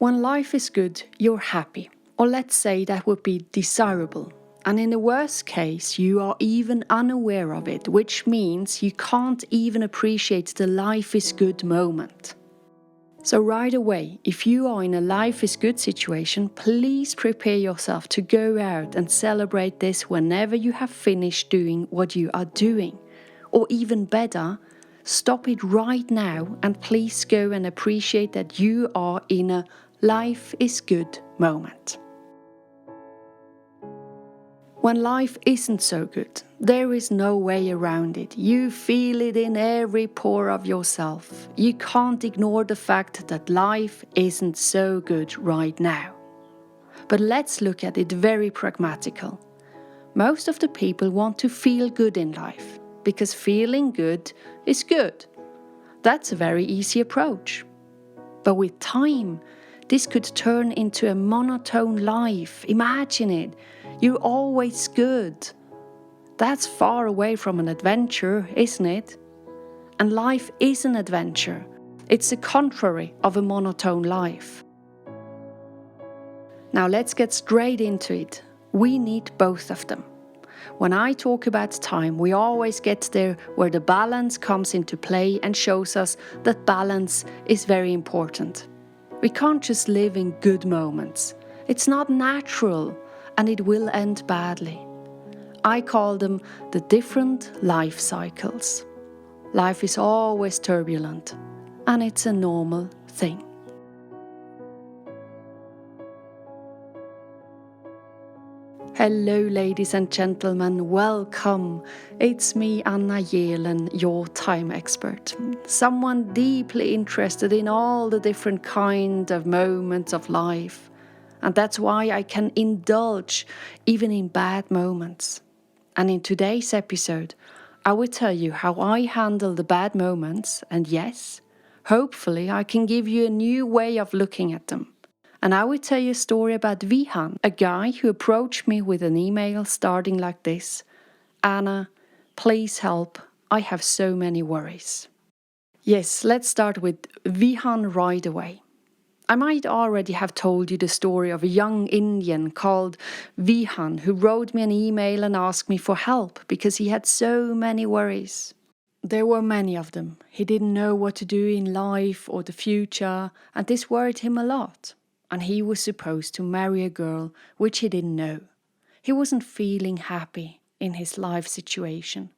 When life is good, you're happy, or let's say that would be desirable. And in the worst case, you are even unaware of it, which means you can't even appreciate the life is good moment. So right away, if you are in a life is good situation, please prepare yourself to go out and celebrate this whenever you have finished doing what you are doing. Or even better, stop it right now and please go and appreciate that you are in a life is good moment. When life isn't so good, there is no way around it. You feel it in every pore of yourself. You can't ignore the fact that life isn't so good right now. But let's look at it very pragmatical. Most of the people want to feel good in life, because feeling good is good. That's a very easy approach. But with time, this could turn into a monotone life. Imagine it. You're always good. That's far away from an adventure, isn't it? And life is an adventure. It's the contrary of a monotone life. Now let's get straight into it. We need both of them. When I talk about time, we always get there where the balance comes into play and shows us that balance is very important. We can't just live in good moments. It's not natural and it will end badly. I call them the different life cycles. Life is always turbulent and it's a normal thing. Hello ladies and gentlemen, welcome. It's me, Anna Jelen, your time expert. Someone deeply interested in all the different kind of moments of life. And that's why I can indulge even in bad moments. And in today's episode, I will tell you how I handle the bad moments, and yes, hopefully I can give you a new way of looking at them. And I will tell you a story about Vihan, a guy who approached me with an email starting like this: Anna, please help, I have so many worries. Yes, let's start with Vihan right away. I might already have told you the story of a young Indian called Vihan who wrote me an email and asked me for help because he had so many worries. There were many of them. He didn't know what to do in life or the future, and this worried him a lot. And he was supposed to marry a girl which he didn't know. He wasn't feeling happy in his life situation.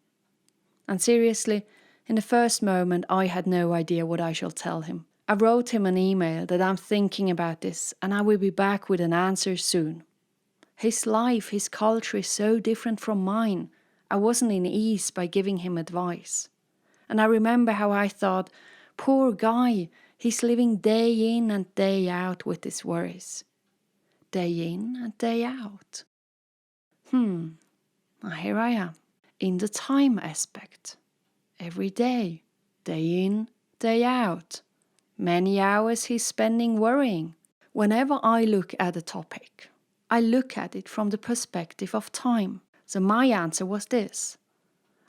And seriously, in the first moment I had no idea what I should tell him. I wrote him an email that I'm thinking about this and I will be back with an answer soon. His life, his culture is so different from mine. I wasn't in ease by giving him advice. And I remember how I thought, poor guy, he's living day in and day out with his worries. Day in and day out. Now here I am, in the time aspect. Every day, day in, day out. Many hours he's spending worrying. Whenever I look at a topic, I look at it from the perspective of time. So my answer was this: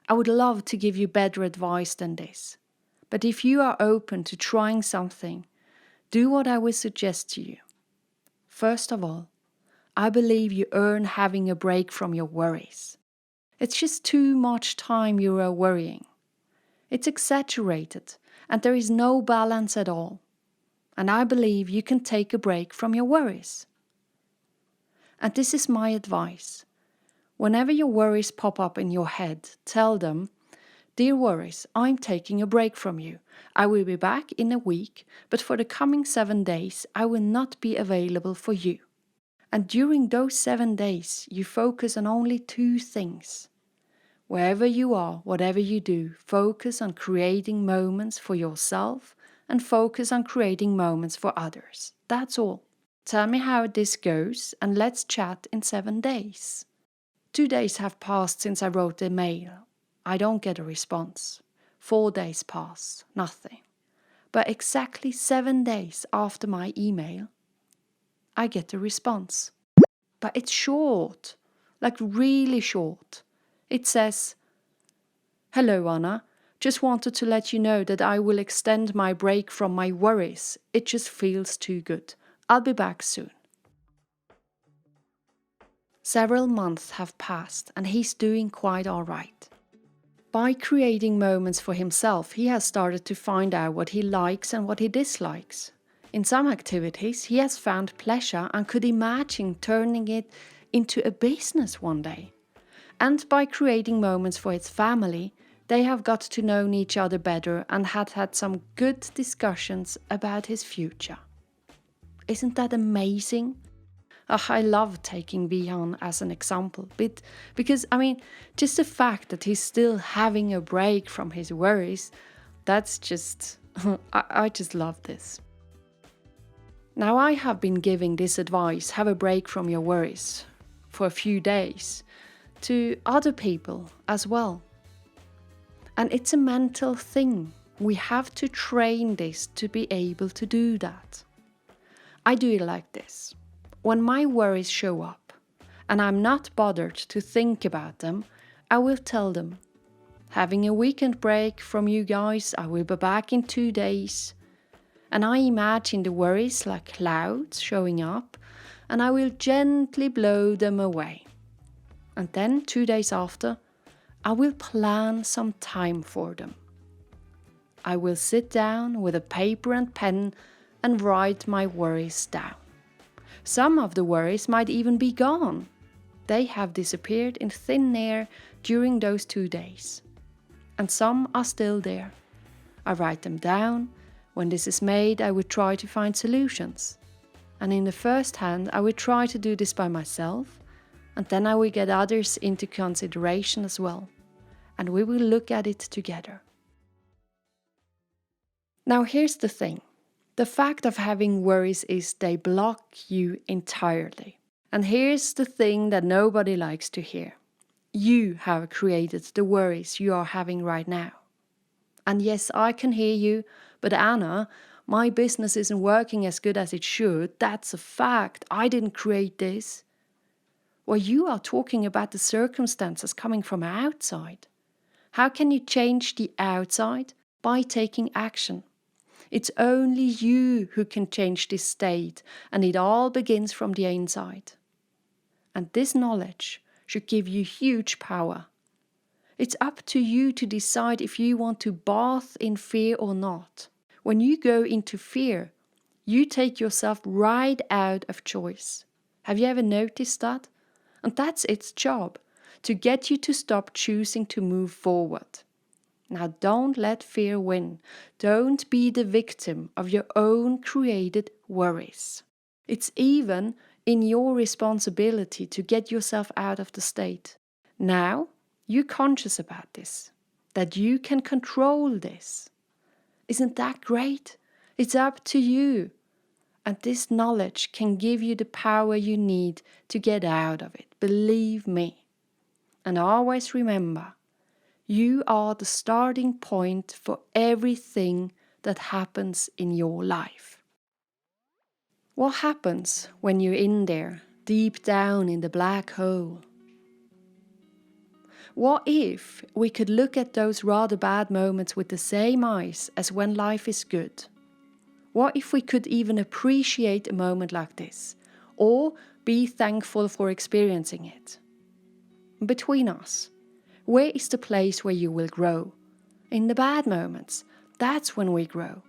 I would love to give you better advice than this. But if you are open to trying something, do what I will suggest to you. First of all, I believe you earn having a break from your worries. It's just too much time you are worrying. It's exaggerated and there is no balance at all. And I believe you can take a break from your worries. And this is my advice. Whenever your worries pop up in your head, tell them, dear worries, I'm taking a break from you. I will be back in a week, but for the coming 7 days, I will not be available for you. And during those 7 days, you focus on only 2 things. Wherever you are, whatever you do, focus on creating moments for yourself and focus on creating moments for others. That's all. Tell me how this goes and let's chat in 7 days. 2 days have passed since I wrote the mail. I don't get a response. 4 days pass, nothing. But exactly 7 days after my email, I get a response. But it's short, like really short. It says, hello Anna, just wanted to let you know that I will extend my break from my worries. It just feels too good. I'll be back soon. Several months have passed and he's doing quite all right. By creating moments for himself, he has started to find out what he likes and what he dislikes. In some activities, he has found pleasure and could imagine turning it into a business one day. And by creating moments for his family, they have got to know each other better and had some good discussions about his future. Isn't that amazing? I love taking Vihan as an example, because just the fact that he's still having a break from his worries, that's just, I just love this. Now I have been giving this advice, have a break from your worries, for a few days, to other people as well. And it's a mental thing. We have to train this to be able to do that. I do it like this. When my worries show up and I'm not bothered to think about them, I will tell them, having a weekend break from you guys, I will be back in 2 days. And I imagine the worries like clouds showing up and I will gently blow them away. And then 2 days after, I will plan some time for them. I will sit down with a paper and pen and write my worries down. Some of the worries might even be gone. They have disappeared in thin air during those 2 days. And some are still there. I write them down. When this is made, I would try to find solutions. And in the first hand, I would try to do this by myself. And then I will get others into consideration as well. And we will look at it together. Now here's the thing. The fact of having worries is they block you entirely. And here's the thing that nobody likes to hear. You have created the worries you are having right now. And yes, I can hear you, but Anna, my business isn't working as good as it should. That's a fact. I didn't create this. Well, you are talking about the circumstances coming from outside. How can you change the outside? By taking action. It's only you who can change this state, and it all begins from the inside. And this knowledge should give you huge power. It's up to you to decide if you want to bath in fear or not. When you go into fear, you take yourself right out of choice. Have you ever noticed that? And that's its job, to get you to stop choosing to move forward. Now don't let fear win. Don't be the victim of your own created worries. It's even in your responsibility to get yourself out of the state. Now you're conscious about this, that you can control this. Isn't that great? It's up to you. And this knowledge can give you the power you need to get out of it. Believe me. And always remember, you are the starting point for everything that happens in your life. What happens when you're in there, deep down in the black hole? What if we could look at those rather bad moments with the same eyes as when life is good? What if we could even appreciate a moment like this, or be thankful for experiencing it? Between us, where is the place where you will grow? In the bad moments, that's when we grow.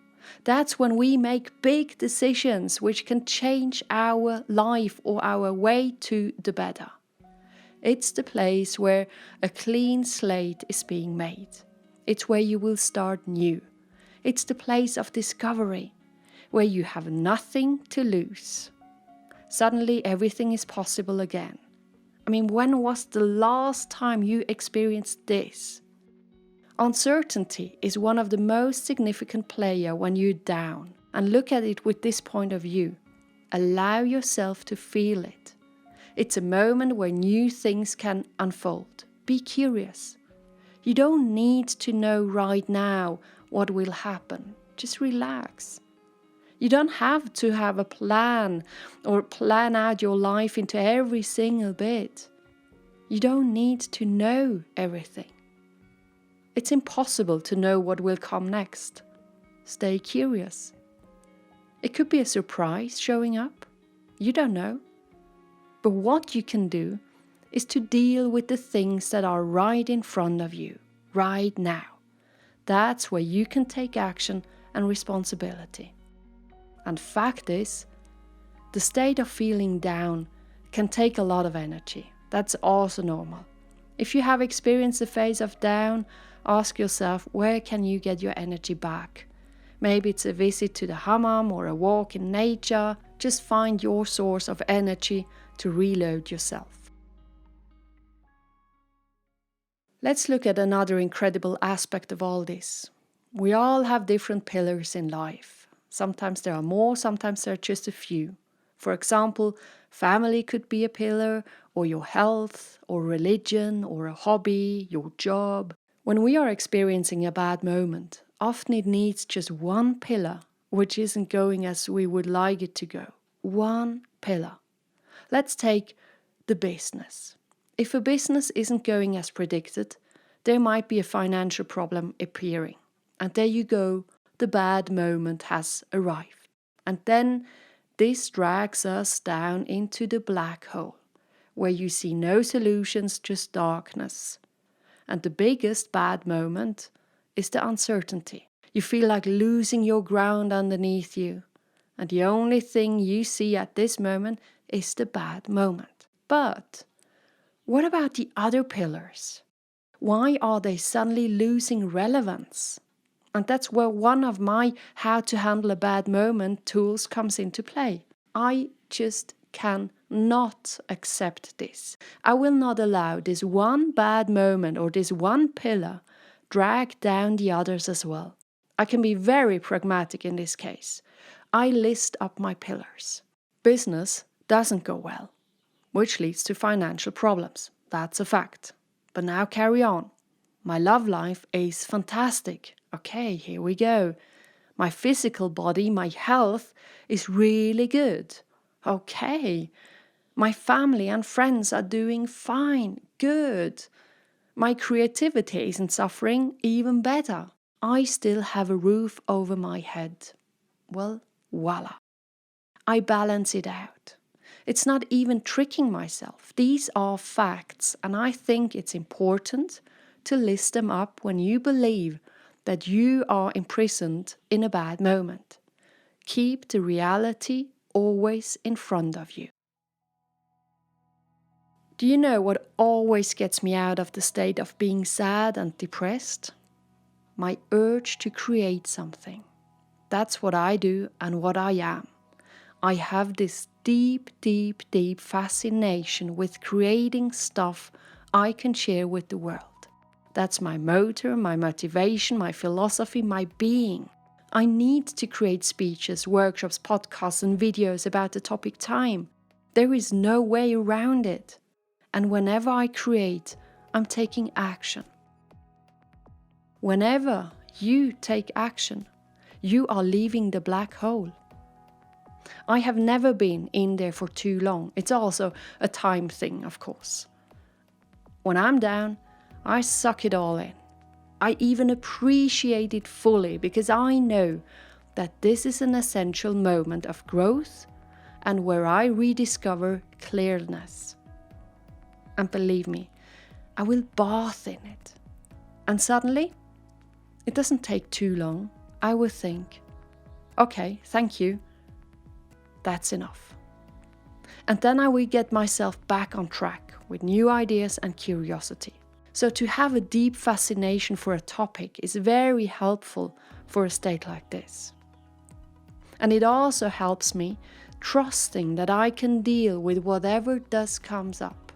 That's when we make big decisions which can change our life or our way to the better. It's the place where a clean slate is being made. It's where you will start new. It's the place of discovery, where you have nothing to lose. Suddenly everything is possible again. When was the last time you experienced this? Uncertainty is one of the most significant players when you're down. And look at it with this point of view. Allow yourself to feel it. It's a moment where new things can unfold. Be curious. You don't need to know right now what will happen. Just relax. You don't have to have a plan or plan out your life into every single bit. You don't need to know everything. It's impossible to know what will come next. Stay curious. It could be a surprise showing up. You don't know. But what you can do is to deal with the things that are right in front of you, right now. That's where you can take action and responsibility. And fact is, the state of feeling down can take a lot of energy. That's also normal. If you have experienced a phase of down, ask yourself, where can you get your energy back? Maybe it's a visit to the hammam or a walk in nature. Just find your source of energy to reload yourself. Let's look at another incredible aspect of all this. We all have different pillars in life. Sometimes there are more, sometimes there are just a few. For example, family could be a pillar, or your health, or religion, or a hobby, your job. When we are experiencing a bad moment, often it needs just one pillar, which isn't going as we would like it to go. One pillar. Let's take the business. If a business isn't going as predicted, there might be a financial problem appearing. And there you go, the bad moment has arrived. And then this drags us down into the black hole, where you see no solutions, just darkness. And the biggest bad moment is the uncertainty. You feel like losing your ground underneath you. And the only thing you see at this moment is the bad moment. But what about the other pillars? Why are they suddenly losing relevance? And that's where one of my how to handle a bad moment tools comes into play. I just cannot accept this. I will not allow this one bad moment or this one pillar drag down the others as well. I can be very pragmatic in this case. I list up my pillars. Business doesn't go well, which leads to financial problems. That's a fact. But now carry on. My love life is fantastic. Okay, here we go. My physical body, my health is really good. Okay. My family and friends are doing fine. Good. My creativity isn't suffering, even better. I still have a roof over my head. Well, voila. I balance it out. It's not even tricking myself. These are facts, and I think it's important to list them up when you believe that you are imprisoned in a bad moment. Keep the reality always in front of you. Do you know what always gets me out of the state of being sad and depressed? My urge to create something. That's what I do and what I am. I have this deep fascination with creating stuff I can share with the world. That's my motor, my motivation, my philosophy, my being. I need to create speeches, workshops, podcasts, and videos about the topic time. There is no way around it. And whenever I create, I'm taking action. Whenever you take action, you are leaving the black hole. I have never been in there for too long. It's also a time thing, of course. When I'm down, I suck it all in. I even appreciate it fully because I know that this is an essential moment of growth and where I rediscover clearness. And believe me, I will bath in it. And suddenly, it doesn't take too long. I will think, okay, thank you. That's enough. And then I will get myself back on track with new ideas and curiosity. So to have a deep fascination for a topic is very helpful for a state like this. And it also helps me trusting that I can deal with whatever does comes up.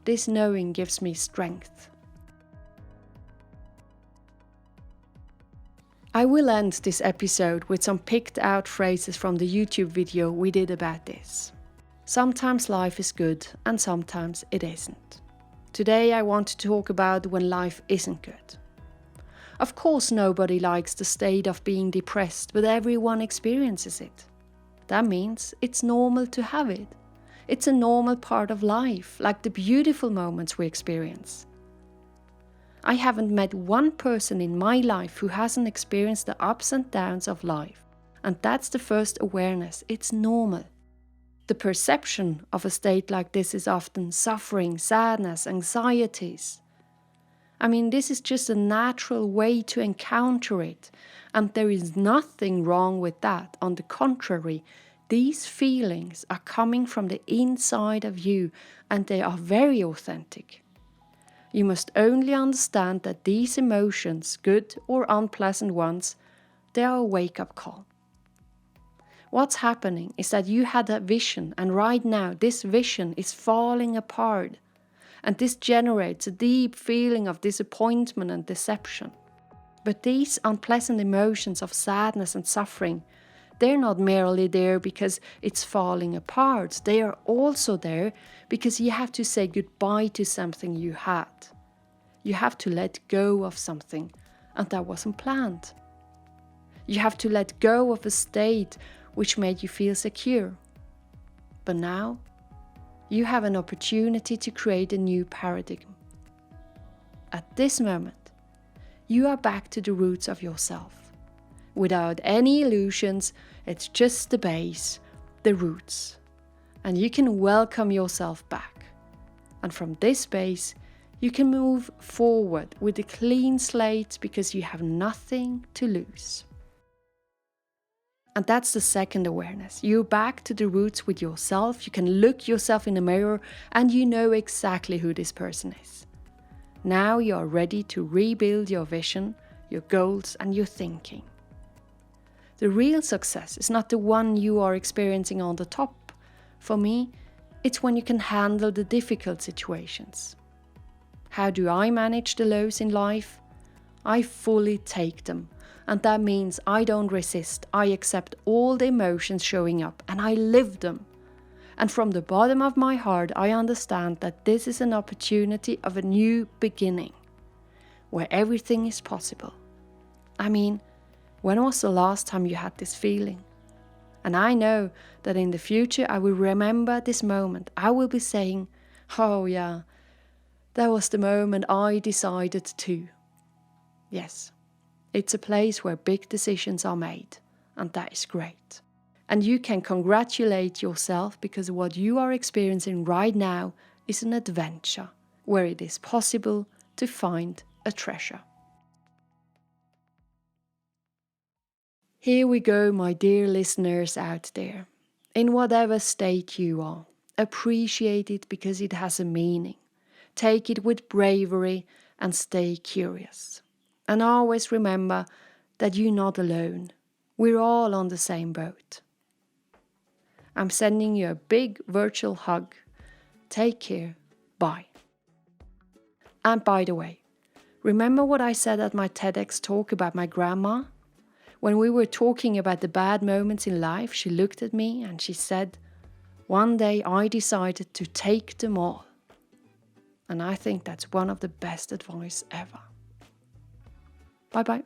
This knowing gives me strength. I will end this episode with some picked out phrases from the YouTube video we did about this. Sometimes life is good and sometimes it isn't. Today I want to talk about when life isn't good. Of course nobody likes the state of being depressed, but everyone experiences it. That means it's normal to have it. It's a normal part of life, like the beautiful moments we experience. I haven't met one person in my life who hasn't experienced the ups and downs of life. And that's the first awareness. It's normal. The perception of a state like this is often suffering, sadness, anxieties. I mean, this is just a natural way to encounter it, and there is nothing wrong with that. On the contrary, these feelings are coming from the inside of you, and they are very authentic. You must only understand that these emotions, good or unpleasant ones, they are a wake-up call. What's happening is that you had a vision, and right now this vision is falling apart. And this generates a deep feeling of disappointment and deception. But these unpleasant emotions of sadness and suffering, they're not merely there because it's falling apart. They are also there because you have to say goodbye to something you had. You have to let go of something, and that wasn't planned. You have to let go of a state which made you feel secure. But now, you have an opportunity to create a new paradigm. At this moment, you are back to the roots of yourself. Without any illusions, it's just the base, the roots. And you can welcome yourself back. And from this base, you can move forward with a clean slate because you have nothing to lose. And that's the second awareness. You're back to the roots with yourself. You can look yourself in the mirror and you know exactly who this person is. Now you are ready to rebuild your vision, your goals, and your thinking. The real success is not the one you are experiencing on the top. For me, it's when you can handle the difficult situations. How do I manage the lows in life? I fully take them. And that means I don't resist. I accept all the emotions showing up and I live them. And from the bottom of my heart, I understand that this is an opportunity of a new beginning, where everything is possible. I mean, when was the last time you had this feeling? And I know that in the future I will remember this moment. I will be saying, oh yeah, that was the moment I decided to. Yes. It's a place where big decisions are made, and that is great. And you can congratulate yourself because what you are experiencing right now is an adventure where it is possible to find a treasure. Here we go, my dear listeners out there. In whatever state you are, appreciate it because it has a meaning. Take it with bravery and stay curious. And always remember that you're not alone. We're all on the same boat. I'm sending you a big virtual hug. Take care. Bye. And by the way, remember what I said at my TEDx talk about my grandma? When we were talking about the bad moments in life, she looked at me and she said, one day I decided to take them all. And I think that's one of the best advice ever. Bye-bye.